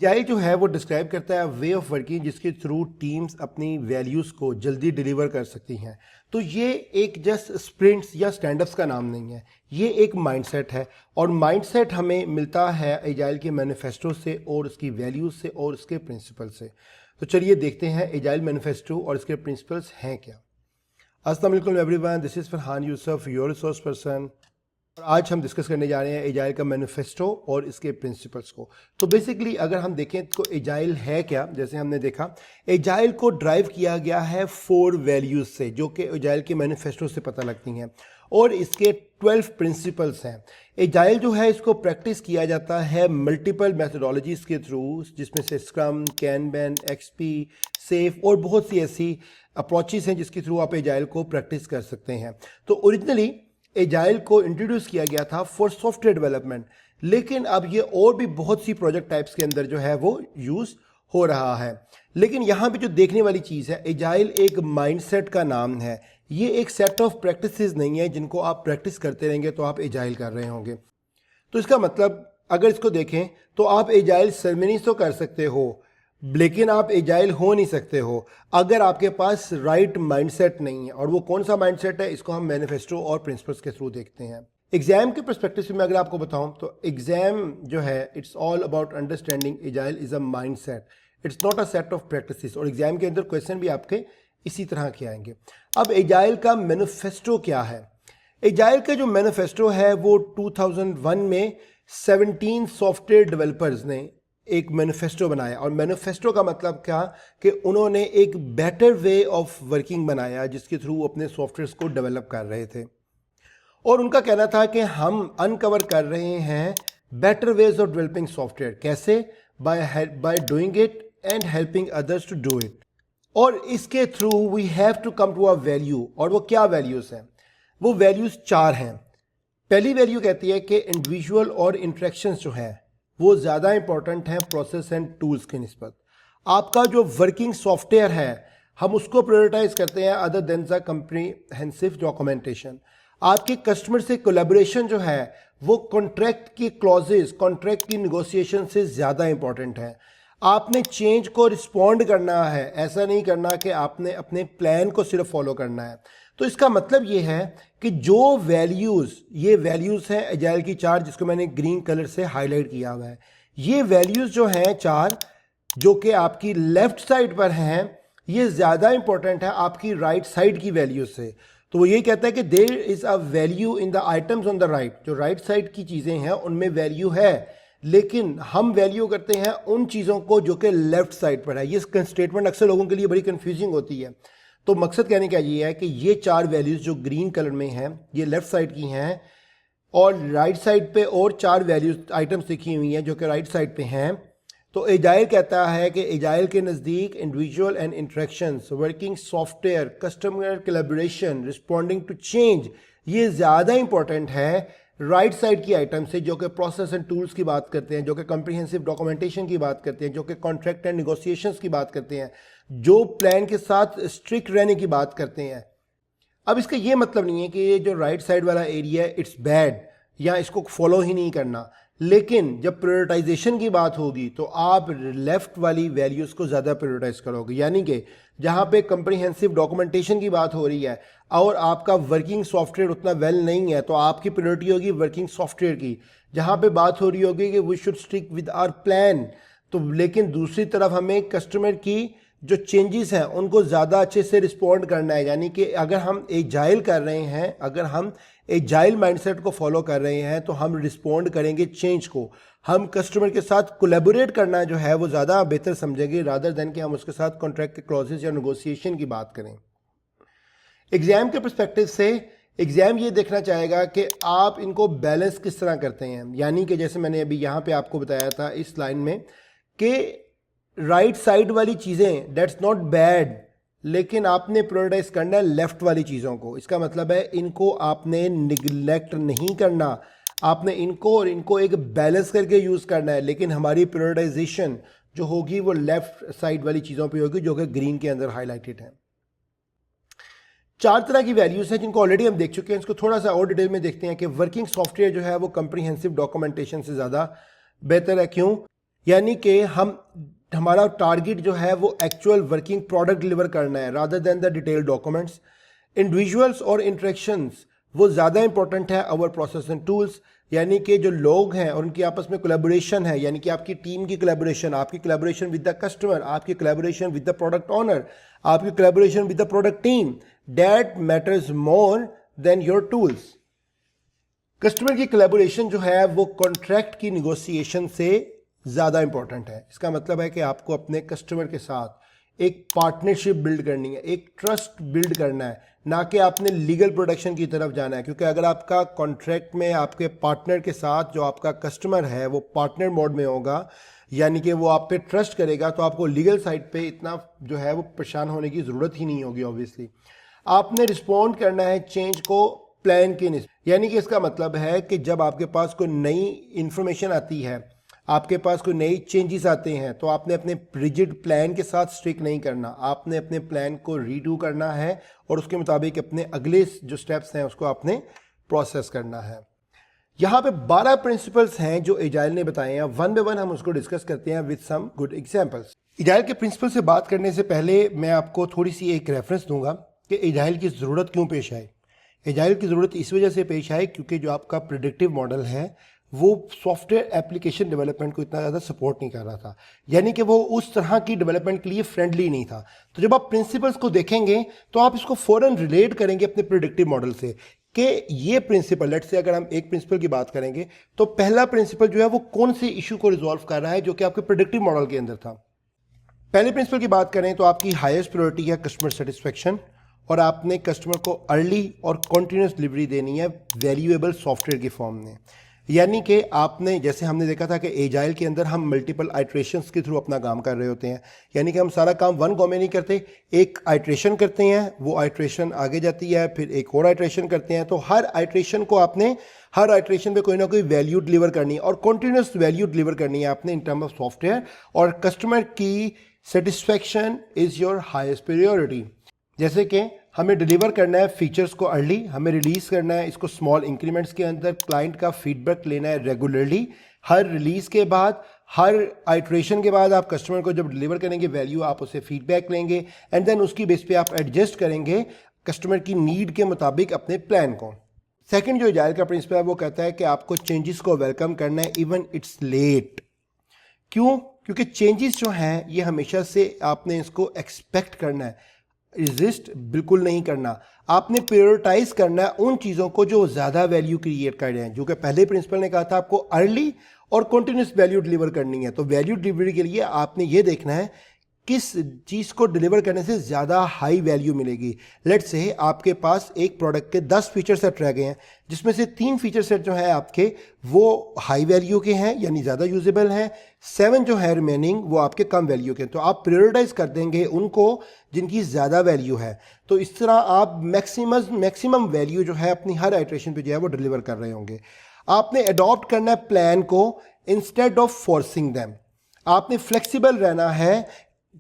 Agile जो है वो डिस्क्राइब करता है वे ऑफ वर्किंग जिसके थ्रू टीम्स अपनी वैल्यूज़ को जल्दी डिलीवर कर सकती हैं। तो ये एक जस्ट स्प्रिंट्स या स्टैंड-अप्स का नाम नहीं है, ये एक माइंडसेट है और माइंडसेट हमें मिलता है एजाइल के मैनिफेस्टो से और उसकी वैल्यूज़ से और उसके प्रिंसिपल से। तो चलिए देखते हैं एजाइल मैनिफेस्टो और इसके प्रिंसिपल्स हैं क्या। अस्सलाम वालेकुम everyone, this is Farhan Yusuf, your resource person. और आज हम डिस्कस करने जा रहे हैं एजाइल का मैनिफेस्टो और इसके प्रिंसिपल्स को। तो बेसिकली अगर हम देखें तो एजाइल है क्या, जैसे हमने देखा एजाइल को ड्राइव किया गया है 4 वैल्यूज से जो कि एजाइल के मैनिफेस्टो से पता लगती हैं और इसके 12 प्रिंसिपल्स हैं। एजाइल जो है इसको प्रैक्टिस किया जाता है मल्टीपल मैथडोलॉजीज़ के थ्रू, जिसमें से स्क्रम, कैनबैन, एक्सपी, सेफ और बहुत सी ऐसी अप्रोचेस हैं जिसके थ्रू आप एजाइल को प्रैक्टिस कर सकते हैं। तो ओरिजिनली एजाइल को इंट्रोड्यूस किया गया था फॉर सॉफ्टवेयर डेवलपमेंट, लेकिन अब ये और भी बहुत सी प्रोजेक्ट टाइप्स के अंदर जो है वो यूज़ हो रहा है। लेकिन यहाँ पे जो देखने वाली चीज़ है, एजाइल एक माइंडसेट का नाम है, ये एक सेट ऑफ प्रैक्टिसेस नहीं है जिनको आप प्रैक्टिस करते रहेंगे तो आप एजाइल कर रहे होंगे। तो इसका मतलब अगर इसको देखें तो आप एजाइल सेरेमनीज तो कर सकते हो, लेकिन आप एजाइल हो नहीं सकते हो अगर आपके पास राइट माइंडसेट नहीं है। और वो कौन सा माइंडसेट है, इसको हम मैनिफेस्टो और प्रिंसिपल्स के थ्रू देखते हैं। एग्जाम के पर्सपेक्टिव से मैं अगर आपको बताऊं तो एग्जाम जो है it's all about understanding agile is a mindset, it's not a set of practices. और एग्जाम के अंदर क्वेश्चन भी आपके इसी तरह के आएंगे। अब एजाइल का मैनिफेस्टो क्या है? एजाइल का जो मैनिफेस्टो है वो 2001 में 17 सॉफ्टवेयर डेवलपर्स ने एक मैनिफेस्टो बनाया। और मैनिफेस्टो का मतलब क्या कि उन्होंने एक बेटर वे ऑफ वर्किंग बनाया जिसके थ्रू अपने सॉफ्टवेयर्स को डेवलप कर रहे थे। और उनका कहना था कि हम अनकवर कर रहे हैं better ways of developing software. कैसे? By doing it and helping others to do it. और इसके through we have to come to a value. और वो क्या वैल्यूज़ हैं? वो वैल्यूज़ 4 हैं। पहली वैल्यू कहती है कि इंडिविजुअल और इंटरेक्शंस जो हैं वो ज़्यादा इंपॉर्टेंट हैं प्रोसेस एंड टूल्स की निस्बत। आपका जो वर्किंग सॉफ्टवेयर है हम उसको प्रायोरिटाइज करते हैं other than the comprehensive documentation. आपके कस्टमर से कोलैबोरेशन जो है वो कॉन्ट्रैक्ट की क्लॉजेस, कॉन्ट्रैक्ट की निगोशिएशन से ज़्यादा इंपॉर्टेंट है। आपने चेंज को रिस्पॉन्ड करना है, ऐसा नहीं करना कि आपने अपने प्लान को सिर्फ फॉलो करना है। तो इसका मतलब ये है कि जो वैल्यूज़, ये वैल्यूज़ हैं एजाइल की 4 जिसको मैंने ग्रीन कलर से हाईलाइट किया हुआ है। ये वैल्यूज़ जो हैं 4 जो कि आपकी लेफ्ट साइड पर हैं, ये ज़्यादा इंपॉर्टेंट है आपकी राइट साइड की वैल्यूज़ से। तो वो ये कहता है कि there is a value in the items on the right. जो राइट साइड की चीज़ें हैं उनमें वैल्यू है, लेकिन हम वैल्यू करते हैं उन चीज़ों को जो कि लेफ्ट साइड पर है। ये स्टेटमेंट अक्सर लोगों के लिए बड़ी कंफ्यूजिंग होती है। तो मकसद कहने का ये है कि ये 4 वैल्यूज़ जो ग्रीन कलर में हैं ये लेफ्ट साइड की हैं और राइट साइड पे और 4 वैल्यूज आइटम्स लिखी हुई हैं जो कि राइट साइड पे हैं। तो एजाइल कहता है कि एजाइल के नज़दीक individual and interactions, working software, customer collaboration, responding to change, ये ज़्यादा इंपॉर्टेंट है राइट साइड की आइटम से जो कि प्रोसेस एंड टूल्स की बात करते हैं, जो कि कम्प्रीहेंसिव डॉक्यूमेंटेशन की बात करते हैं, जो कि कॉन्ट्रैक्ट एंड निगोशिएशंस की बात करते हैं, जो प्लान के साथ स्ट्रिक्ट रहने की बात करते हैं। अब इसका ये मतलब नहीं है कि ये जो राइट साइड वाला एरिया है इट्स बैड या इसको फॉलो ही नहीं करना, लेकिन जब प्रायोरिटाइजेशन की बात होगी तो आप लेफ्ट वाली वैल्यूज़ को ज़्यादा प्रायोरिटाइज करोगे। यानी कि जहाँ पे कम्प्रीहेंसिव डॉक्यूमेंटेशन की बात हो रही है और आपका वर्किंग सॉफ्टवेयर उतना वेल नहीं है तो आपकी प्रायोरिटी होगी वर्किंग सॉफ्टवेयर की। जहाँ पे बात हो रही होगी कि we should stick with our plan, तो लेकिन दूसरी तरफ हमें कस्टमर की जो चेंजेस हैं उनको ज़्यादा अच्छे से रिस्पॉन्ड करना है। यानी कि अगर हम एजाइल कर रहे हैं, अगर हम एजाइल माइंडसेट को फॉलो कर रहे हैं तो हम रिस्पॉन्ड करेंगे चेंज को। हम कस्टमर के साथ कोलैबोरेट करना जो है वो ज़्यादा बेहतर समझेंगे रादर देन कि हम उसके साथ कॉन्ट्रैक्ट के क्लॉजेस या नेगोशिएशन की बात करें। एग्ज़ाम के पर्सपेक्टिव से एग्ज़ाम ये देखना चाहेगा कि आप इनको बैलेंस किस तरह करते हैं। यानी कि जैसे मैंने अभी यहाँ पे आपको बताया था इस लाइन में कि राइट साइड वाली चीज़ें दैट्स नॉट बैड, लेकिन आपने प्रायोरिटाइज करना है लेफ्ट वाली चीज़ों को। इसका मतलब है इनको आपने निगलेक्ट नहीं करना, आपने इनको और इनको एक बैलेंस करके यूज़ करना है। लेकिन हमारी प्रायोरिटाइजेशन जो होगी वो लेफ्ट साइड वाली चीज़ों पे होगी जो कि ग्रीन के अंदर हाईलाइटेड है। 4 तरह की वैल्यूज़ हैं जिनको ऑलरेडी हम देख चुके हैं। इसको थोड़ा सा और डिटेल में देखते हैं कि वर्किंग सॉफ्टवेयर जो है वो कम्प्रीहेंसिव डॉक्यूमेंटेशन से ज़्यादा बेहतर है। क्यों? यानी कि हमारा टारगेट जो है वो एक्चुअल वर्किंग प्रोडक्ट डिलीवर करना है rather than the detail documents. Individuals और इंटरेक्शंस वो ज़्यादा इंपॉर्टेंट है आवर प्रोसेस एंड टूल्स, यानी कि जो लोग हैं और उनकी आपस में कोलैबोरेशन है, यानी कि आपकी टीम की कोलैबोरेशन, आपकी कोलैबोरेशन विद द कस्टमर, आपकी collaboration with the product owner, आपकी collaboration with the product team, that matters more than your tools. Customer की कोलैबोरेशन जो है वो कॉन्ट्रैक्ट की निगोशिएशन से ज़्यादा इंपॉर्टेंट है। इसका मतलब है कि आपको अपने कस्टमर के साथ एक पार्टनरशिप बिल्ड करनी है, एक ट्रस्ट बिल्ड करना है, ना कि आपने लीगल प्रोटेक्शन की तरफ जाना है। क्योंकि अगर आपका कॉन्ट्रैक्ट में आपके पार्टनर के साथ जो आपका कस्टमर है वो पार्टनर मोड में होगा, यानी कि वो आप पे ट्रस्ट करेगा, तो आपको लीगल साइड पे इतना जो है वो परेशान होने की ज़रूरत ही नहीं होगी। ऑब्वियसली आपने रिस्पॉन्ड करना है चेंज को प्लान के निस्बत, यानी कि इसका मतलब है कि जब आपके पास कोई नई इंफॉर्मेशन आती है, आपके पास कोई नई चेंजेस आते हैं, तो आपने अपने रिजिड प्लान के साथ स्टिक नहीं करना, आपने अपने प्लान को रीडू करना है और उसके मुताबिक अपने अगले जो स्टेप्स हैं उसको आपने प्रोसेस करना है। यहाँ पे 12 प्रिंसिपल्स हैं जो एजाइल ने बताए हैं। वन बाय वन हम उसको डिस्कस करते हैं with some good examples. Agile के प्रिंसिपल से बात करने से पहले मैं आपको थोड़ी सी एक रेफरेंस दूंगा कि एजाइल की ज़रूरत क्यों पेश आए। एजाइल की ज़रूरत इस वजह से पेश आए क्योंकि जो आपका प्रेडिक्टिव मॉडल है वो सॉफ्टवेयर एप्लीकेशन डेवलपमेंट को इतना ज़्यादा सपोर्ट नहीं कर रहा था, यानी कि वो उस तरह की डेवलपमेंट के लिए फ्रेंडली नहीं था। तो जब आप प्रिंसिपल्स को देखेंगे तो आप इसको फ़ौरन रिलेट करेंगे अपने प्रेडिक्टिव मॉडल से कि ये प्रिंसिपल, लेट्स से अगर हम एक प्रिंसिपल की बात करेंगे तो पहला प्रिंसिपल जो है वो कौन से इशू को रिजॉल्व कर रहा है जो कि आपके प्रेडिक्टिव मॉडल के अंदर था। पहले प्रिंसिपल की बात करें तो आपकी हाईएस्ट प्रायोरिटी है कस्टमर सेटिस्फेक्शन, और आपने कस्टमर को अर्ली और कॉन्टिन्यूस डिलीवरी देनी है वैल्यूएबल सॉफ्टवेयर की फॉर्म में। यानी कि आपने, जैसे हमने देखा था कि एजाइल के अंदर हम मल्टीपल आइट्रेशंस के थ्रू अपना काम कर रहे होते हैं, यानी कि हम सारा काम वन गो में नहीं करते, एक आइट्रेशन करते हैं, वो आइट्रेशन आगे जाती है, फिर एक और आइट्रेशन करते हैं। तो हर आइट्रेशन को आपने, हर आइट्रेशन पे कोई ना कोई वैल्यू डिलीवर करनी है और कॉन्टिन्यूस वैल्यू डिलीवर करनी है आपने इन टर्म ऑफ सॉफ्टवेयर, और कस्टमर की satisfaction is your highest priority. जैसे कि हमें डिलीवर करना है फीचर्स को अर्ली, हमें रिलीज करना है इसको स्मॉल इंक्रीमेंट्स के अंदर, क्लाइंट का फीडबैक लेना है रेगुलरली, हर रिलीज के बाद, हर आइट्रेशन के बाद आप कस्टमर को जब डिलीवर करेंगे वैल्यू आप उससे फीडबैक लेंगे एंड देन उसकी बेस पे आप एडजस्ट करेंगे कस्टमर की नीड के मुताबिक अपने प्लान को। सेकंड जो एजाइल का प्रिंसिपल है वो कहता है कि आपको चेंजेस को वेलकम करना है इवन इट्स लेट। क्यों? क्योंकि चेंजेस जो हैं ये हमेशा से आपने इसको एक्सपेक्ट करना है, रेजिस्ट बिल्कुल नहीं करना। आपने प्रायोरिटाइज करना है उन चीज़ों को जो ज़्यादा वैल्यू क्रिएट कर रहे हैं, जो कि पहले प्रिंसिपल ने कहा था आपको अर्ली और कंटिन्यूस वैल्यू डिलीवर करनी है। तो वैल्यू डिलीवरी के लिए आपने ये देखना है किस चीज़ को डिलीवर करने से ज़्यादा हाई वैल्यू मिलेगी। लेट्स से आपके पास एक प्रोडक्ट के 10 फीचर सेट रह गए हैं, जिसमें से 3 फीचर सेट जो है आपके वो हाई वैल्यू के हैं यानी ज़्यादा यूजेबल हैं, 7 जो है रिमेनिंग वो आपके कम वैल्यू के हैं। तो आप प्रायोरिटाइज कर देंगे उनको जिनकी ज़्यादा वैल्यू है। तो इस तरह आप मैक्सिमम वैल्यू जो है अपनी हर आइट्रेशन पे जो है वो डिलीवर कर रहे होंगे। आपने अडॉप्ट करना है प्लान को इंस्टेड ऑफ फोर्सिंग देम। आपने फ्लेक्सिबल रहना है,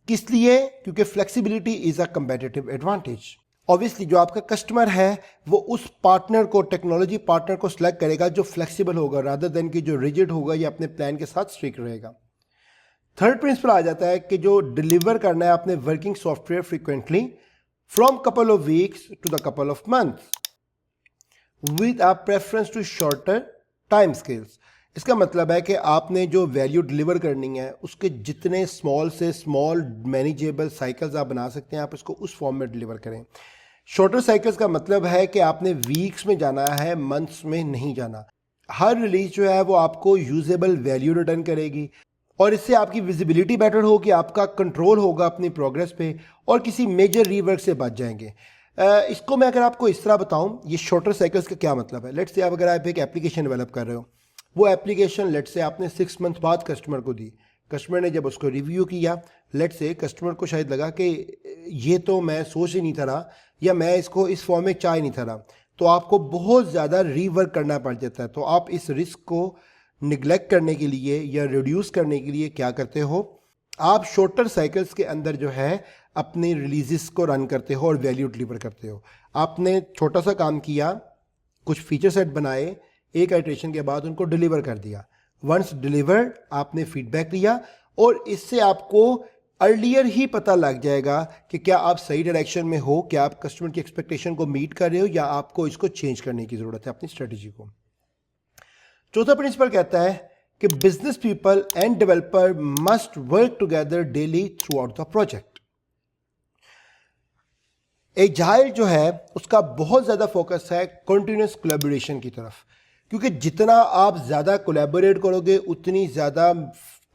किस लिए? क्योंकि flexibility is a competitive advantage. Obviously जो आपका कस्टमर है वो उस पार्टनर को, टेक्नोलॉजी पार्टनर को सिलेक्ट करेगा जो फ्लेक्सिबल होगा रादर देन कि जो रिजिड होगा या अपने प्लान के साथ स्ट्रिक्ट रहेगा। थर्ड प्रिंसिपल आ जाता है कि जो डिलीवर करना है आपने working software frequently from couple of weeks to the couple of months with a preference to shorter time scales. इसका मतलब है कि आपने जो वैल्यू डिलीवर करनी है उसके जितने स्मॉल से स्मॉल मैनेजेबल साइकिल्स आप बना सकते हैं आप इसको उस फॉर्म में डिलीवर करें। शॉर्टर साइकिल्स का मतलब है कि आपने वीक्स में जाना है, मंथ्स में नहीं जाना। हर रिलीज जो है वो आपको यूजेबल वैल्यू रिटर्न करेगी और इससे आपकी विजिबिलिटी बेटर होगी, आपका कंट्रोल होगा अपनी प्रोग्रेस पे और किसी मेजर रीवर्क से बच जाएंगे। इसको मैं अगर आपको इस तरह बताऊं, ये शॉर्टर साइकिल्स का क्या मतलब है। लेट्स से आप अगर आप एक एप्लीकेशन डेवलप कर रहे हो, वो एप्लीकेशन लेट्स से आपने 6 मंथ बाद कस्टमर को दी, कस्टमर ने जब उसको रिव्यू किया, लेट्स से कस्टमर को शायद लगा कि ये तो मैं सोच ही नहीं था रहा या मैं इसको इस फॉर्म में चाह ही नहीं था रहा, तो आपको बहुत ज़्यादा रीवर्क करना पड़ जाता है। तो आप इस रिस्क को निगलेक्ट करने के लिए या रिड्यूस करने के लिए क्या करते हो, आप शॉर्टर साइकिल्स के अंदर जो है अपने रिलीजेस को रन करते हो और वैल्यू डिलीवर करते हो। आपने छोटा सा काम किया, कुछ फीचर सेट बनाए, एक आइट्रेशन के बाद उनको डिलीवर कर दिया, वंस डिलीवर्ड आपने फीडबैक लिया और इससे आपको अर्लियर ही पता लग जाएगा कि क्या आप सही डायरेक्शन में हो, क्या आप कस्टमर की एक्सपेक्टेशन को मीट कर रहे हो या आपको इसको चेंज करने की ज़रूरत है अपनी स्ट्रेटजी को। चौथा प्रिंसिपल कहता है कि business people end developer must work together daily through out the project. Agile जो है उसका बहुत ज़्यादा फोकस है कंटिन्यूस कोलैबोरेशन की तरफ, क्योंकि जितना आप ज़्यादा कोलैबोरेट करोगे उतनी ज़्यादा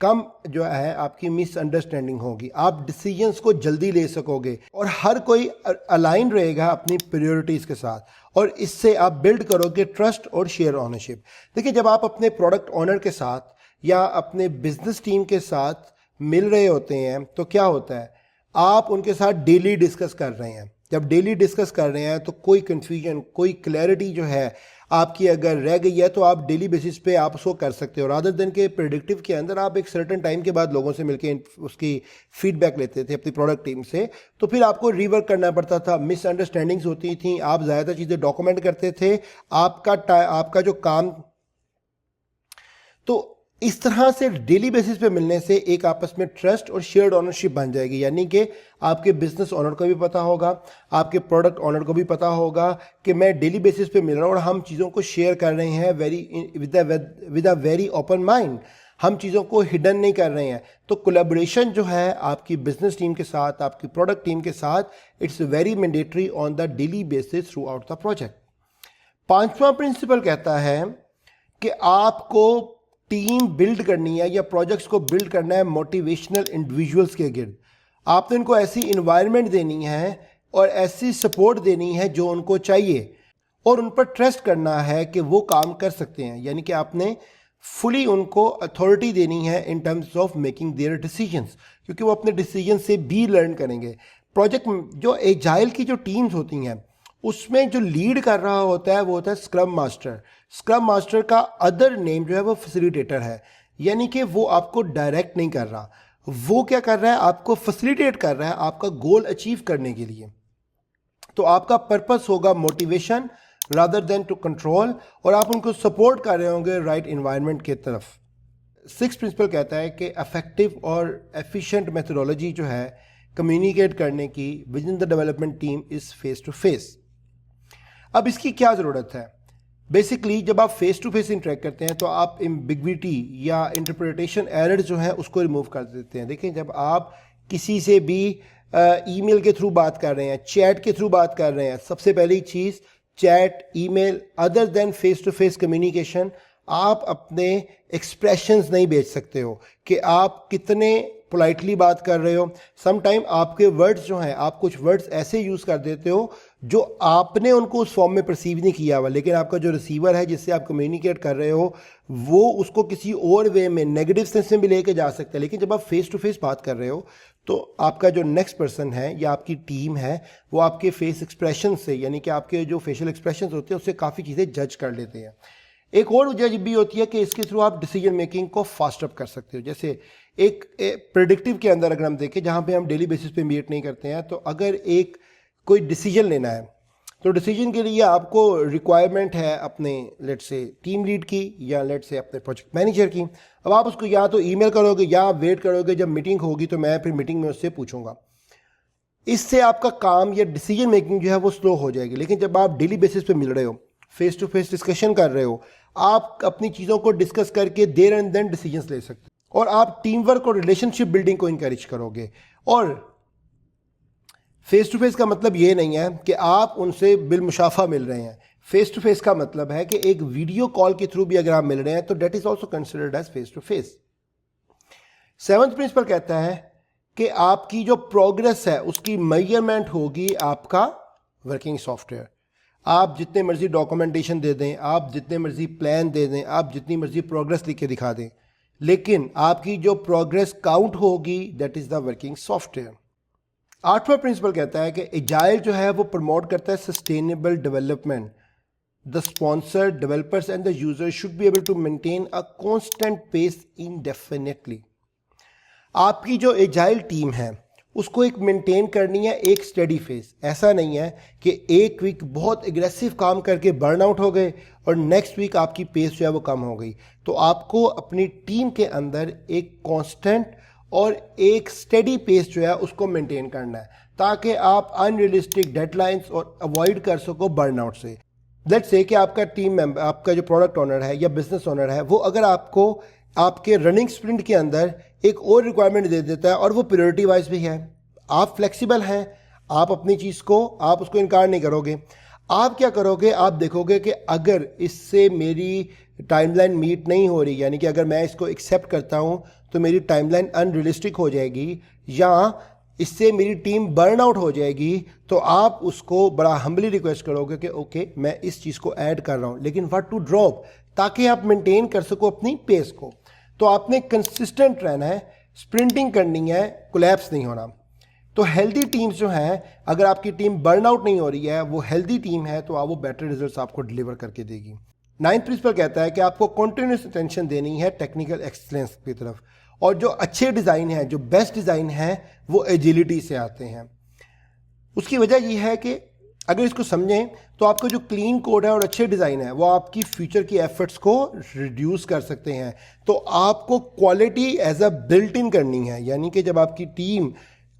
कम जो है आपकी मिसअंडरस्टैंडिंग होगी, आप डिसीजंस को जल्दी ले सकोगे और हर कोई अलाइन रहेगा अपनी प्रायोरिटीज़ के साथ और इससे आप बिल्ड करोगे ट्रस्ट और शेयर ओनरशिप। देखिए, जब आप अपने प्रोडक्ट ओनर के साथ या अपने बिजनेस टीम के साथ मिल रहे होते हैं तो क्या होता है, आप उनके साथ डेली डिस्कस कर रहे हैं। जब डेली डिस्कस कर रहे हैं तो कोई कन्फ्यूजन, कोई क्लैरिटी जो है आपकी अगर रह गई है तो आप डेली बेसिस पे आप उसको कर सकते हो, रादर देन के प्रेडिक्टिव के अंदर आप एक सर्टेन टाइम के बाद लोगों से मिलके उसकी फीडबैक लेते थे अपनी प्रोडक्ट टीम से, तो फिर आपको रिवर्क करना पड़ता था, मिसअंडरस्टैंडिंग्स होती थी, आप ज़्यादा चीज़ें डॉक्यूमेंट करते थे, आपका जो काम। तो इस तरह से डेली बेसिस पे मिलने से एक आपस में ट्रस्ट और शेयर्ड ओनरशिप बन जाएगी, यानी कि आपके बिजनेस ओनर को भी पता होगा, आपके प्रोडक्ट ओनर को भी पता होगा कि मैं डेली बेसिस पे मिल रहा हूँ और हम चीज़ों को शेयर कर रहे हैं with a very open mind, हम चीज़ों को हिडन नहीं कर रहे हैं। तो कोलैबोरेशन जो है आपकी बिजनेस टीम के साथ, आपकी प्रोडक्ट टीम के साथ, it's very mandatory on the daily basis through out the project. पांचवा प्रिंसिपल कहता है कि आपको टीम बिल्ड करनी है या प्रोजेक्ट्स को बिल्ड करना है मोटिवेशनल इंडिविजुअल्स के गिर्द। आपने उनको ऐसी इन्वायरमेंट देनी है और ऐसी सपोर्ट देनी है जो उनको चाहिए और उन पर ट्रस्ट करना है कि वो काम कर सकते हैं, यानी कि आपने फुली उनको अथॉरिटी देनी है in terms of making their decisions, क्योंकि वो अपने डिसीजन से भी लर्न करेंगे। प्रोजेक्ट जो एजाइल की जो टीम्स होती हैं उसमें जो लीड कर रहा होता है वो होता है स्क्रम मास्टर। स्क्रम मास्टर का अदर नेम जो है वो फैसिलिटेटर है, यानी कि वो आपको डायरेक्ट नहीं कर रहा, वो क्या कर रहा है, आपको फैसिलिटेट कर रहा है आपका गोल अचीव करने के लिए। तो आपका पर्पस होगा motivation rather than to control, और आप उनको सपोर्ट कर रहे होंगे राइट एनवायरनमेंट की तरफ। सिक्स प्रिंसिपल कहता है कि इफेक्टिव और एफिशिएंट मेथोडोलॉजी जो है कम्युनिकेट करने की within the development team is face to face. अब इसकी क्या ज़रूरत है? बेसिकली जब आप फेस टू फेस इंटरेक्ट करते हैं तो आप एम्बिग्विटी या इंटरप्रिटेशन एरर जो है उसको रिमूव कर देते हैं। देखिए, जब आप किसी से भी ईमेल के थ्रू बात कर रहे हैं, चैट के थ्रू बात कर रहे हैं, सबसे पहली चीज़ chat, email, other than face to face communication, आप अपने एक्सप्रेशंस नहीं बेच सकते हो कि आप कितने पोलाइटली बात कर रहे हो। सम टाइम आपके वर्ड्स जो हैं, आप कुछ वर्ड्स ऐसे यूज़ कर देते हो जो आपने उनको उस फॉर्म में परसीव नहीं किया हुआ, लेकिन आपका जो रिसीवर है जिससे आप कम्युनिकेट कर रहे हो वो उसको किसी और वे में नेगेटिव सेंस में भी लेके जा सकते हैं। लेकिन जब आप फेस टू फेस बात कर रहे हो तो आपका जो नेक्स्ट पर्सन है या आपकी टीम है वो आपके फेस एक्सप्रेशन से, यानी कि आपके जो फेशियल एक्सप्रेशन होते हैं उससे काफ़ी चीज़ें जज कर लेते हैं। एक और वजह भी होती है कि इसके थ्रू आप डिसीजन मेकिंग को फास्ट अप कर सकते हो। जैसे एक प्रेडिक्टिव के अंदर अगर हम देखें, जहाँ पे हम डेली बेसिस पे मीट नहीं करते हैं, तो अगर एक कोई डिसीजन लेना है तो डिसीजन के लिए आपको रिक्वायरमेंट है अपने लेट से टीम लीड की या लेट से अपने प्रोजेक्ट मैनेजर की। अब आप उसको या तो ईमेल करोगे या आप वेट करोगे जब मीटिंग होगी तो मैं फिर मीटिंग में उससे पूछूंगा। इससे आपका काम या डिसीजन मेकिंग जो है वो स्लो हो जाएगी। लेकिन जब आप डेली बेसिस पे मिल रहे हो, फेस टू फेस डिस्कशन कर रहे हो, आप अपनी चीज़ों को डिस्कस करके देयर एंड देन डिसीजंस ले सकते हो और आप टीम वर्क और रिलेशनशिप बिल्डिंग को इंकरेज करोगे। और फेस टू फेस का मतलब ये नहीं है कि आप उनसे बिलमुशाफा मिल रहे हैं। फेस टू फेस का मतलब है कि एक वीडियो कॉल के थ्रू भी अगर आप मिल रहे हैं तो that is also considered as face to face. Seventh principle कहता है कि आपकी जो प्रोग्रेस है उसकी मेजरमेंट होगी आपका वर्किंग सॉफ्टवेयर। आप जितने मर्जी डॉक्यूमेंटेशन दे दें, आप जितने मर्जी प्लान दे दें, आप जितनी मर्जी प्रोग्रेस लिख के दिखा दें, लेकिन आपकी जो प्रोग्रेस काउंट होगी that is the working software. आठवां प्रिंसिपल कहता है कि एजाइल जो है वो प्रमोट करता है sustainable development. The sponsor, developers and the user should be able to maintain a constant pace indefinitely. आपकी जो एजाइल टीम है उसको एक मेंटेन करनी है एक स्टडी फेस। ऐसा नहीं है कि एक वीक बहुत एग्रेसिव काम करके बर्नआउट हो गए और नेक्स्ट वीक आपकी पेस जो है वो कम हो गई। तो आपको अपनी टीम के अंदर एक कांस्टेंट और एक स्टेडी पेस जो है उसको मेंटेन करना है, ताकि आप अनरियलिस्टिक डेडलाइंस और अवॉइड कर सको बर्नआउट से। लेट्स से कि आपका टीम मेंबर, आपका जो प्रोडक्ट ओनर है या बिजनेस ओनर है, वो अगर आपको आपके रनिंग स्प्रिंट के अंदर एक और रिक्वायरमेंट दे देता है और वो प्रायोरिटी वाइज भी है, आप फ्लेक्सिबल हैं, आप अपनी चीज़ को, आप उसको इनकार नहीं करोगे। आप क्या करोगे, आप देखोगे कि अगर इससे मेरी टाइमलाइन मीट नहीं हो रही, यानी कि अगर मैं इसको एक्सेप्ट करता हूँ तो मेरी टाइमलाइन अनरियलिस्टिक हो जाएगी या इससे मेरी टीम बर्न आउट हो जाएगी, तो आप उसको बड़ा हम्बली रिक्वेस्ट करोगे कि ओके मैं इस चीज़ को ऐड कर रहा हूँ, लेकिन व्हाट टू ड्रॉप, ताकि आप मेंटेन कर सको अपनी पेस को। तो आपने कंसिस्टेंट रहना है, स्प्रिंटिंग करनी है, कोलैप्स नहीं होना। तो हेल्दी टीम्स जो हैं, अगर आपकी टीम बर्न आउट नहीं हो रही है, वो हेल्दी टीम है, तो आप वो बेटर रिजल्ट्स आपको डिलीवर करके देगी। 9th प्रिंसिपल कहता है कि आपको कंटिन्यूस अटेंशन देनी है टेक्निकल एक्सीलेंस की तरफ, और जो अच्छे डिज़ाइन है, जो बेस्ट डिज़ाइन है, वो एजिलिटी से आते हैं। उसकी वजह यह है कि अगर इसको समझें तो आपका जो क्लीन कोड है और अच्छे डिज़ाइन है, वो आपकी फ्यूचर की एफर्ट्स को रिड्यूस कर सकते हैं। तो आपको quality as a built in करनी है, यानी कि जब आपकी टीम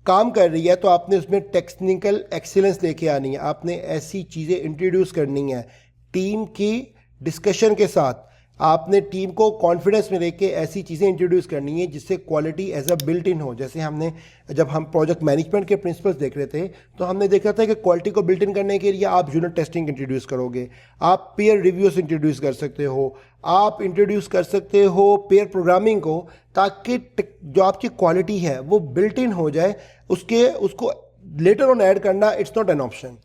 काम कर रही है तो आपने उसमें टेक्निकल एक्सीलेंस लेके आनी है, आपने ऐसी चीज़ें इंट्रोड्यूस करनी है टीम की डिस्कशन के साथ, आपने टीम को कॉन्फिडेंस में लेके ऐसी चीज़ें इंट्रोड्यूस करनी है जिससे quality as a built in हो। जैसे हमने जब हम प्रोजेक्ट मैनेजमेंट के प्रिंसिपल्स देख रहे थे तो हमने देखा था कि क्वालिटी को बिल्ट इन करने के लिए आप यूनिट टेस्टिंग इंट्रोड्यूस करोगे, आप पेयर रिव्यूज इंट्रोड्यूस कर सकते हो, आप इंट्रोड्यूस कर सकते हो पेयर प्रोग्रामिंग को, ताकि जो आपकी क्वालिटी है वो बिल्ट इन हो जाए। उसको लेटर ऑन ऐड करना इट्स नॉट एन ऑप्शन।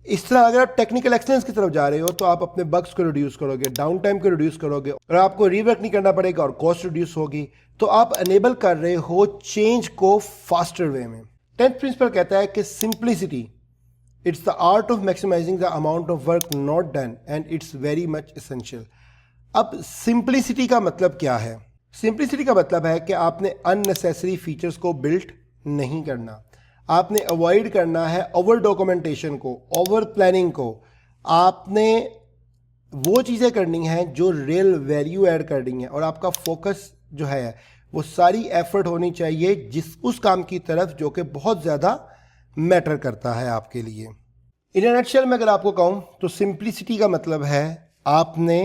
इस तरह अगर आप टेक्निकल एक्सीलेंस की तरफ जा रहे हो तो आप अपने बग्स को रिड्यूस करोगे, डाउन टाइम को रिड्यूस करोगे और आपको रीवर्क नहीं करना पड़ेगा और कॉस्ट रिड्यूस होगी। तो आप अनेबल कर रहे हो चेंज को फास्टर वे में। 10th प्रिंसिपल कहता है कि simplicity it's the art of maximising the amount of work not done and it's very much essential. अब सिंप्लिसिटी का मतलब क्या है? सिंप्लिसिटी का मतलब है कि आपने अननेसेसरी फीचर्स को बिल्ट नहीं करना, आपने अवॉइड करना है ओवर डॉक्यूमेंटेशन को, ओवर प्लानिंग को। आपने वो चीज़ें करनी हैं जो रियल वैल्यू ऐड करनी है, और आपका फोकस जो है वो सारी एफर्ट होनी चाहिए उस काम की तरफ जो कि बहुत ज़्यादा मैटर करता है आपके लिए। इन अ नटशेल में अगर आपको कहूँ तो सिंप्लिसिटी का मतलब है आपने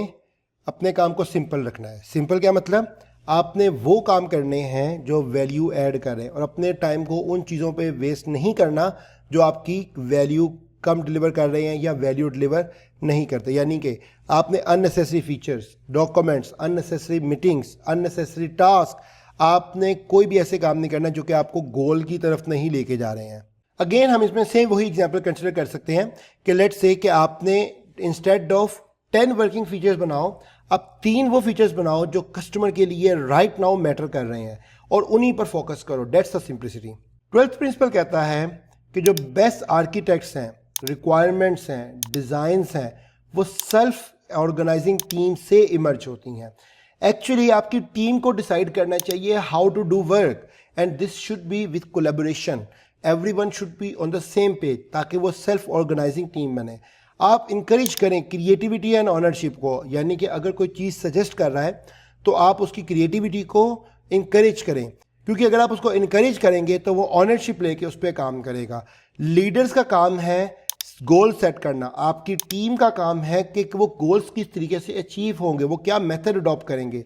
अपने काम को सिंपल रखना है। सिंपल क्या मतलब? आपने वो काम करने हैं जो वैल्यू ऐड करें और अपने टाइम को उन चीज़ों पे वेस्ट नहीं करना जो आपकी वैल्यू कम डिलीवर कर रहे हैं या वैल्यू डिलीवर नहीं करते। यानी कि आपने unnecessary features, documents, unnecessary meetings, unnecessary task, आपने कोई भी ऐसे काम नहीं करना जो कि आपको गोल की तरफ नहीं लेके जा रहे हैं। अगेन हम इसमें सेम वही एग्जाम्पल कंसिडर कर सकते हैं कि लेट्स से कि आपने इंस्टेड ऑफ 10 वर्किंग फीचर्स बनाओ, अब 3 वो फीचर्स बनाओ जो कस्टमर के लिए राइट नाउ मैटर कर रहे हैं और उन्हीं पर फोकस करो। That's the simplicity. 12th principal कहता है कि जो बेस्ट आर्किटेक्ट्स हैं, रिक्वायरमेंट्स हैं, डिज़ाइंस हैं, वो सेल्फ ऑर्गेनाइजिंग टीम से इमर्ज होती हैं। एक्चुअली आपकी टीम को डिसाइड करना चाहिए how to do work and this should be with collaboration. Everyone should be on the same page ताकि वो सेल्फ ऑर्गेनाइजिंग टीम बने। आप इंकरेज करें क्रिएटिविटी एंड ऑनरशिप को, यानी कि अगर कोई चीज़ सजेस्ट कर रहा है तो आप उसकी क्रिएटिविटी को इंकरेज करें, क्योंकि अगर आप उसको इंकरेज करेंगे तो वो ऑनरशिप लेके उस पर काम करेगा। लीडर्स का काम है गोल सेट करना, आपकी टीम का काम है कि वो गोल्स किस तरीके से अचीव होंगे, वो क्या मेथड अडॉप्ट करेंगे।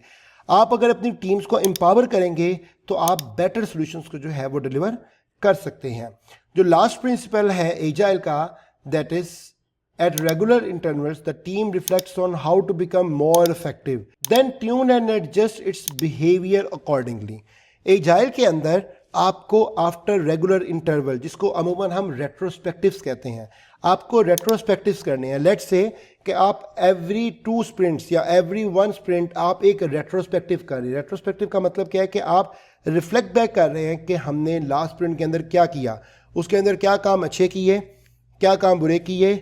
आप अगर अपनी टीम्स को एम्पावर करेंगे तो आप बेटर सॉल्यूशंस को जो है वो डिलीवर कर सकते हैं। जो लास्ट प्रिंसिपल है एजाइल का, that is at regular intervals the team reflects on how to become more effective, then tune and adjust its behavior accordingly. Agile के अंदर आपको आफ्टर रेगुलर इंटरवल, जिसको अमूमन हम रेट्रोस्पेक्टिव्स कहते हैं, आपको रेट्रोस्पेक्टिव्स करने हैं। लेट्स से कि आप एवरी 2 स्प्रिंट्स या एवरी 1 स्प्रिंट आप एक रेट्रोस्पेक्टिव कर रहे हैं। रेट्रोस्पेक्टिव का मतलब क्या है कि आप रिफ्लेक्ट बैक कर रहे हैं कि हमने लास्ट स्प्रिंट के अंदर क्या किया, उसके अंदर क्या काम अच्छे किए, क्या काम बुरे किए,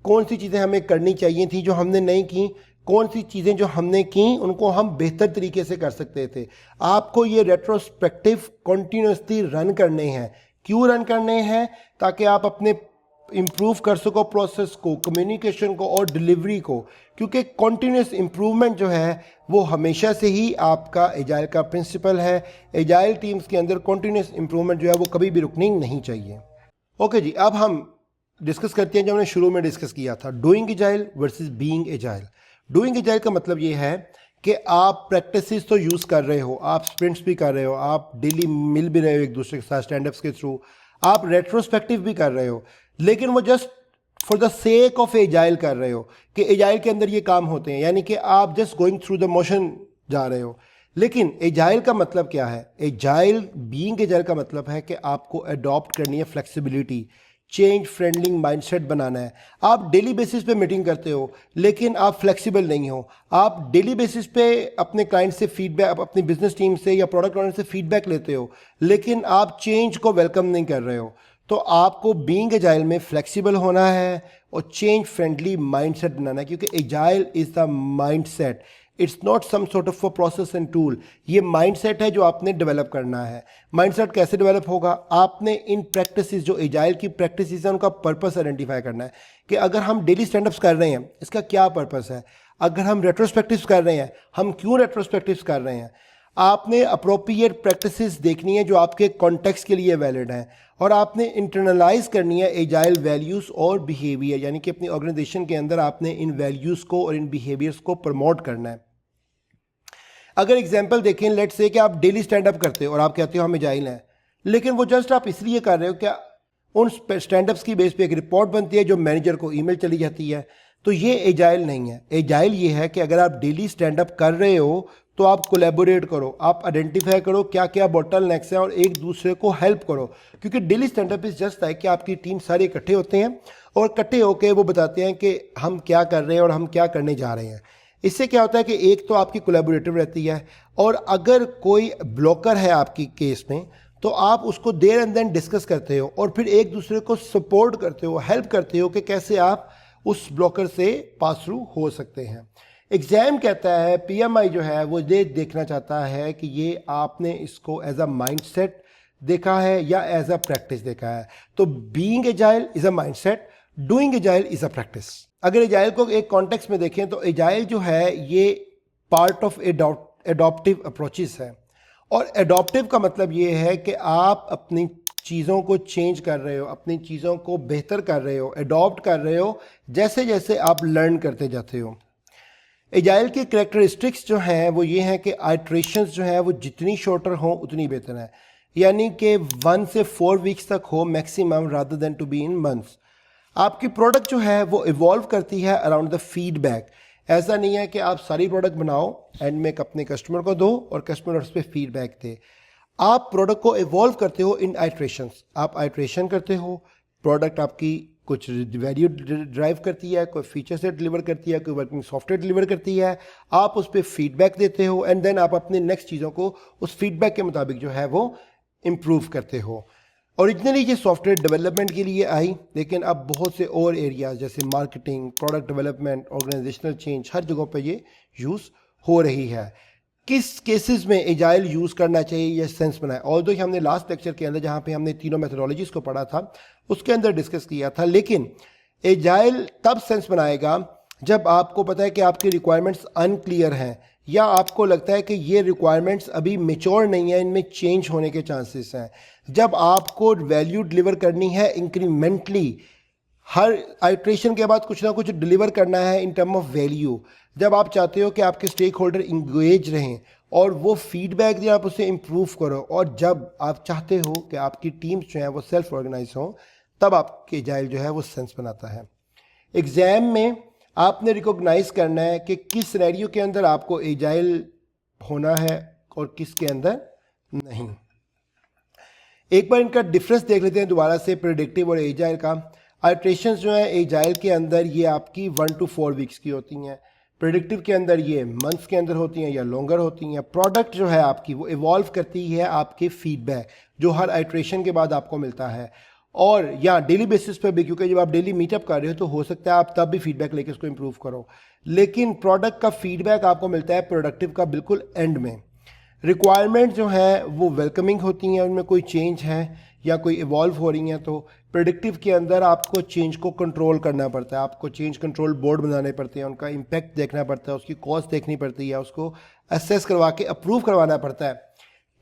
कौन सी चीज़ें हमें करनी चाहिए थी जो हमने नहीं की, कौन सी चीज़ें जो हमने की उनको हम बेहतर तरीके से कर सकते थे। आपको ये रेट्रोस्पेक्टिव कंटिन्यूसली रन करने हैं क्यों रन करने हैं? ताकि आप अपने इम्प्रूव कर सको प्रोसेस को, कम्युनिकेशन को और डिलीवरी को, क्योंकि कॉन्टीन्यूस इम्प्रूवमेंट जो है वो हमेशा से ही आपका एजाइल का प्रिंसिपल है। एजाइल टीम्स के अंदर कॉन्टीन्यूस इम्प्रूवमेंट जो है वो कभी भी रुकनी नहीं चाहिए। ओके जी, अब हम डिस्कस करते हैं जो हमने शुरू में डिस्कस किया था, doing agile versus being agile. Doing agile का मतलब ये है कि आप प्रैक्टिसेस तो यूज़ कर रहे हो, आप स्प्रिंट्स भी कर रहे हो, आप डेली मिल भी रहे हो एक दूसरे के साथ स्टैंड-अप्स के थ्रू, आप रेट्रोस्पेक्टिव भी कर रहे हो, लेकिन वो just for the sake of agile कर रहे हो कि एजाइल के अंदर ये काम होते हैं, यानी कि आप just going through the motion जा रहे हो। लेकिन एजाइल का मतलब क्या है? एजाइल, बीइंग एजाइल का मतलब है कि आपको अडॉप्ट करनी है फ्लेक्सिबिलिटी, चेंज फ्रेंडली माइंडसेट बनाना है। आप डेली बेसिस पे मीटिंग करते हो लेकिन आप फ्लेक्सिबल नहीं हो। आप डेली बेसिस पे अपने क्लाइंट से फीडबैक, अपनी बिजनेस टीम से या प्रोडक्ट ओनर से फीडबैक लेते हो, लेकिन आप चेंज को वेलकम नहीं कर रहे हो। तो आपको बीइंग एजाइल में फ्लेक्सिबल होना है और चेंज फ्रेंडली माइंडसेट बनाना है, क्योंकि agile is the mindset, it's not some sort of process and tool. ये माइंडसेट है जो आपने डेवलप करना है। माइंडसेट कैसे डेवलप होगा? आपने इन प्रैक्टिसेस, जो एजाइल की प्रैक्टिसेस हैं, उनका पर्पस आइडेंटिफाई करना है कि अगर हम डेली स्टैंडअप्स कर रहे हैं, इसका क्या पर्पस है? अगर हम रेट्रोस्पेक्टिव्स कर रहे हैं, हम क्यों रेट्रोस्पेक्टिव्स कर रहे हैं? आपने अप्रोप्रिएट प्रैक्टिसेस देखनी है जो आपके कॉन्टेक्स्ट के लिए वैलिड हैं, और आपने इंटरनलाइज करनी है एजाइल वैल्यूज़ और बिहेवियर, यानी कि अपनी ऑर्गेनाइजेशन के अंदर आपने इन वैल्यूज़ को और इन बिहेवियर्स को प्रमोट करना है। अगर एग्जांपल देखें, लेट्स से कि आप डेली स्टैंड अप करते हो और आप कहते हो हम एजाइल हैं, लेकिन वो जस्ट आप इसलिए कर रहे हो क्या उन स्टैंड-अप्स की बेस पे एक रिपोर्ट बनती है जो मैनेजर को ईमेल चली जाती है, तो ये एजाइल नहीं है। एजाइल ये है कि अगर आप डेली स्टैंड अप कर रहे हो तो आप कोलैबोरेट करो, आप आइडेंटिफाई करो क्या क्या बॉटलनेक्स हैं और एक दूसरे को हेल्प करो, क्योंकि daily stand up is just है कि आपकी टीम सारे इकट्ठे होते हैं और इकट्ठे होकर वो बताते हैं कि हम क्या कर रहे हैं और हम क्या करने जा रहे हैं। इससे क्या होता है कि एक तो आपकी कोलैबोरेटिव रहती है, और अगर कोई ब्लॉकर है आपकी केस में तो आप उसको देर एंड देन डिस्कस करते हो और फिर एक दूसरे को सपोर्ट करते हो, हेल्प करते हो कि कैसे आप उस ब्लॉकर से पास थ्रू हो सकते हैं। एग्जाम कहता है, पीएमआई जो है वो ये देखना चाहता है कि ये आपने इसको एज अ माइंडसेट देखा है या एज अ प्रैक्टिस देखा है। तो being agile is a mindset, doing agile is a practice. अगर एजाइल को एक कॉन्टेक्स्ट में देखें तो एजाइल जो है ये पार्ट ऑफ एडॉप्टिव अप्रोचेस है, और एडॉप्टिव का मतलब ये है कि आप अपनी चीज़ों को चेंज कर रहे हो, अपनी चीज़ों को बेहतर कर रहे हो, एडॉप्ट कर रहे हो जैसे जैसे आप लर्न करते जाते हो। एजाइल की कैरेक्टरिस्टिक्स जो हैं वो ये हैं कि आइट्रेशंस जो हैं वो जितनी शॉर्टर हों उतनी बेहतर है, यानी कि 1 से 4 वीक्स तक हो maximum, rather than to be in months. आपकी प्रोडक्ट जो है वो इवॉल्व करती है अराउंड द फीडबैक। ऐसा नहीं है कि आप सारी प्रोडक्ट बनाओ एंड में अपने कस्टमर को दो और कस्टमर उस पर फीडबैक दे। आप प्रोडक्ट को इवॉल्व करते हो इन आइट्रेशंस। आप आइट्रेशन करते हो, प्रोडक्ट आपकी कुछ वैल्यू ड्राइव करती है, कोई फीचर से डिलीवर करती है, कोई वर्किंग सॉफ्टवेयर डिलीवर करती है, आप उस पर फीडबैक देते हो एंड देन आप अपनी नेक्स्ट चीज़ों को उस फीडबैक के मुताबिक जो है वो इम्प्रूव करते हो। ओरिजिनली ये सॉफ्टवेयर डेवलपमेंट के लिए आई, लेकिन अब बहुत से और एरियाज जैसे marketing, product development, organisational change, हर जगहों पे ये यूज़ हो रही है। किस केसेस में एजाइल यूज़ करना चाहिए ये सेंस बनाए, ऑल्दो हमने लास्ट लेक्चर के अंदर जहाँ पे हमने तीनों मेथोडोलॉजीज़ को पढ़ा था उसके अंदर डिस्कस किया था, लेकिन एजाइल तब सेंस बनाएगा जब आपको पता है कि आपकी रिक्वायरमेंट्स अनक्लियर हैं या आपको लगता है कि ये रिक्वायरमेंट्स अभी मेच्योर नहीं है, इनमें चेंज होने के चांसेस हैं। जब आपको वैल्यू डिलीवर करनी है इंक्रीमेंटली, हर आइट्रेशन के बाद कुछ ना कुछ डिलीवर करना है इन टर्म ऑफ वैल्यू, जब आप चाहते हो कि आपके स्टेक होल्डर इंगेज रहें और वो फीडबैक दें, आप उसे इम्प्रूव करो, और जब आप चाहते हो कि आपकी टीम्स जो है वो सेल्फ ऑर्गेनाइज हों, तब आपके एजाइल जो है वो सेंस बनाता है। एग्ज़ाम में आपने रिकॉग्नाइज करना है कि किस सिनेरियो के अंदर आपको एजाइल होना है और किसके अंदर नहीं। एक बार इनका डिफरेंस देख लेते हैं दोबारा से, प्रेडिक्टिव और एजाइल का। आइट्रेशंस जो है एजाइल के अंदर ये आपकी 1 to 4 वीक्स की होती हैं, प्रेडिक्टिव के अंदर ये मंथ्स के अंदर होती हैं या लॉन्गर होती हैं। प्रोडक्ट जो है आपकी वो इवॉल्व करती है आपके फीडबैक जो हर आइट्रेशन के बाद आपको मिलता है, और या डेली बेसिस पर भी, क्योंकि जब आप डेली मीटअप कर रहे हो तो हो सकता है आप तब भी फीडबैक लेके उसको इम्प्रूव करो, लेकिन प्रोडक्ट का फीडबैक आपको मिलता है प्रोडक्टिव का बिल्कुल एंड में। रिक्वायरमेंट जो है वो वेलकमिंग होती हैं, उनमें कोई चेंज है या कोई इवॉल्व हो रही हैं, तो प्रेडिक्टिव के अंदर आपको चेंज को कंट्रोल करना पड़ता है, आपको चेंज कंट्रोल बोर्ड बनाने पड़ते हैं, उनका इम्पैक्ट देखना पड़ता है, उसकी कॉस्ट देखनी पड़ती है, उसको असेस करवा के अप्रूव करवाना पड़ता है।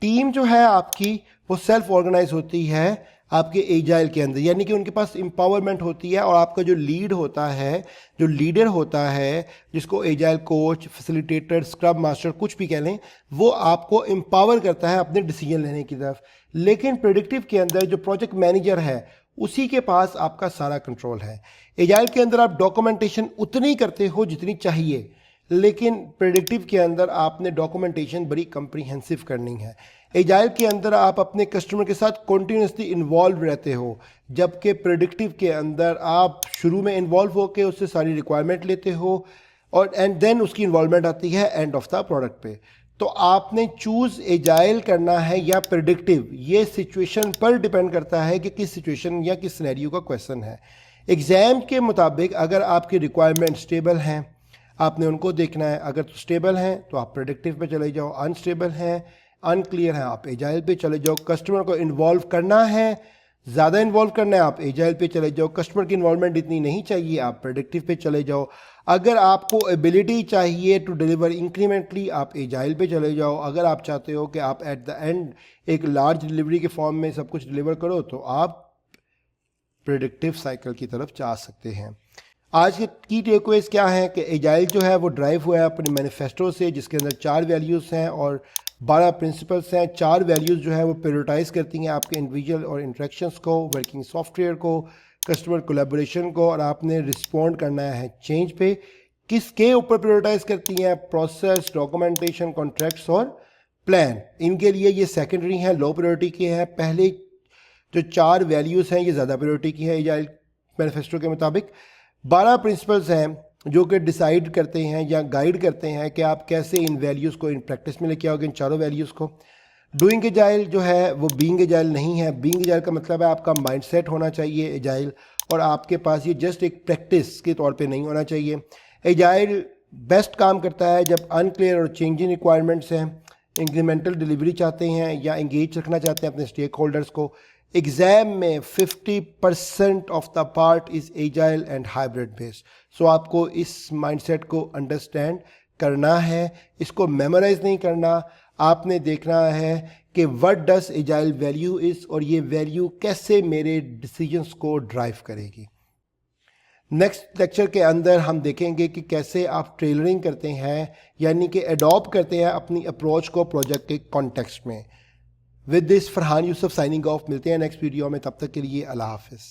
टीम जो है आपकी वो सेल्फ ऑर्गेनाइज होती है आपके एजाइल के अंदर, यानी कि उनके पास एम्पावरमेंट होती है, और आपका जो लीड होता है, जो लीडर होता है, जिसको agile coach, facilitator, scrub master कुछ भी कह लें, वो आपको एम्पावर करता है अपने डिसीजन लेने की तरफ। लेकिन प्रेडिक्टिव के अंदर जो प्रोजेक्ट मैनेजर है उसी के पास आपका सारा कंट्रोल है। एजाइल के अंदर आप डॉक्यूमेंटेशन उतनी करते हो जितनी चाहिए, लेकिन प्रेडिक्टिव के अंदर आपने डॉक्यूमेंटेशन बड़ी कंप्रीहेंसिव करनी है। एजाइल के अंदर आप अपने कस्टमर के साथ कॉन्टीन्यूसली इन्वॉल्व रहते हो, जबकि प्रेडिक्टिव के अंदर आप शुरू में इन्वॉल्व होकर उससे सारी रिक्वायरमेंट लेते हो और एंड देन उसकी इन्वॉल्वमेंट आती है एंड ऑफ द प्रोडक्ट पे। तो आपने चूज़ एजाइल करना है या प्रेडिक्टिव, ये सिचुएशन पर डिपेंड करता है कि किस सिचुएशन या किस सिनेरियो का क्वेश्चन है। एग्ज़ाम के मुताबिक अगर आपकी रिक्वायरमेंट स्टेबल हैं, आपने उनको देखना है, अगर तो स्टेबल हैं तो आप प्रेडिक्टिव पे चले जाओ, अनस्टेबल हैं, अनक्लियर हैं, आप एजाइल पे चले जाओ। कस्टमर को इन्वॉल्व करना है, ज़्यादा इन्वॉल्व करना है, आप एजाइल पे चले जाओ। कस्टमर की इन्वॉल्वमेंट इतनी नहीं चाहिए, आप प्रेडिक्टिव पे चले जाओ। अगर आपको एबिलिटी चाहिए टू डिलीवर इंक्रीमेंटली, आप एजाइल पे चले जाओ। अगर आप चाहते हो कि आप एट द एंड एक लार्ज डिलीवरी के फॉर्म में सब कुछ डिलीवर करो, तो आप प्रेडिक्टिव साइकिल की तरफ जा सकते हैं। आज के की टेकअवेज क्या है कि एजाइल जो है वो ड्राइव हुआ है अपने मैनिफेस्टो से, जिसके अंदर 4 वैल्यूज़ हैं और 12 प्रिंसिपल्स हैं। 4 वैल्यूज़ जो है वो प्रायोरिटाइज़ करती हैं आपके इंडिविजुअल और इंटरेक्शंस को, वर्किंग सॉफ्टवेयर को, कस्टमर कोलैबोरेशन को, और आपने रिस्पॉन्ड करना है चेंज पे। किसके ऊपर प्रायोरिटाइज़ करती हैं? प्रोसेस, डॉक्यूमेंटेशन, कॉन्ट्रैक्ट्स और प्लान। इनके लिए ये सेकेंडरी हैं, लो प्रायोरिटी के हैं। पहले जो 4 वैल्यूज़ हैं ये ज़्यादा प्रायोरिटी की है एजाइल मैनिफेस्टो के मुताबिक। 12 प्रिंसिपल्स हैं जो कि डिसाइड करते हैं या गाइड करते हैं कि आप कैसे इन वैल्यूज़ को इन प्रैक्टिस में लेके आओगे, इन चारों वैल्यूज़ को। डूइंग एजाइल जो है वो बीइंग एजाइल नहीं है। बीइंग एजाइल का मतलब है आपका माइंडसेट होना चाहिए एजाइल, और आपके पास ये जस्ट एक प्रैक्टिस के तौर पे नहीं होना चाहिए। एजाइल बेस्ट काम करता है जब अनक्लियर और चेंजिंग रिक्वायरमेंट्स हैं, इंक्रीमेंटल डिलीवरी चाहते हैं या इंगेज रखना चाहते हैं अपने स्टेक होल्डर्स को। एग्ज़ाम में 50% of the part is agile and hybrid based. So आपको इस माइंडसेट को अंडरस्टैंड करना है, इसको मेमोराइज नहीं करना। आपने देखना है कि what does agile value is, और ये वैल्यू कैसे मेरे डिसीजंस को ड्राइव करेगी। नेक्स्ट लेक्चर के अंदर हम देखेंगे कि कैसे आप टेलरिंग करते हैं, यानी कि अडॉप्ट करते हैं अपनी अप्रोच को प्रोजेक्ट के कॉन्टेक्स्ट में। With this Farhan Yusuf signing off. मिलते हैं नेक्स्ट वीडियो में, तब तक के लिए अल्लाह हाफिज़।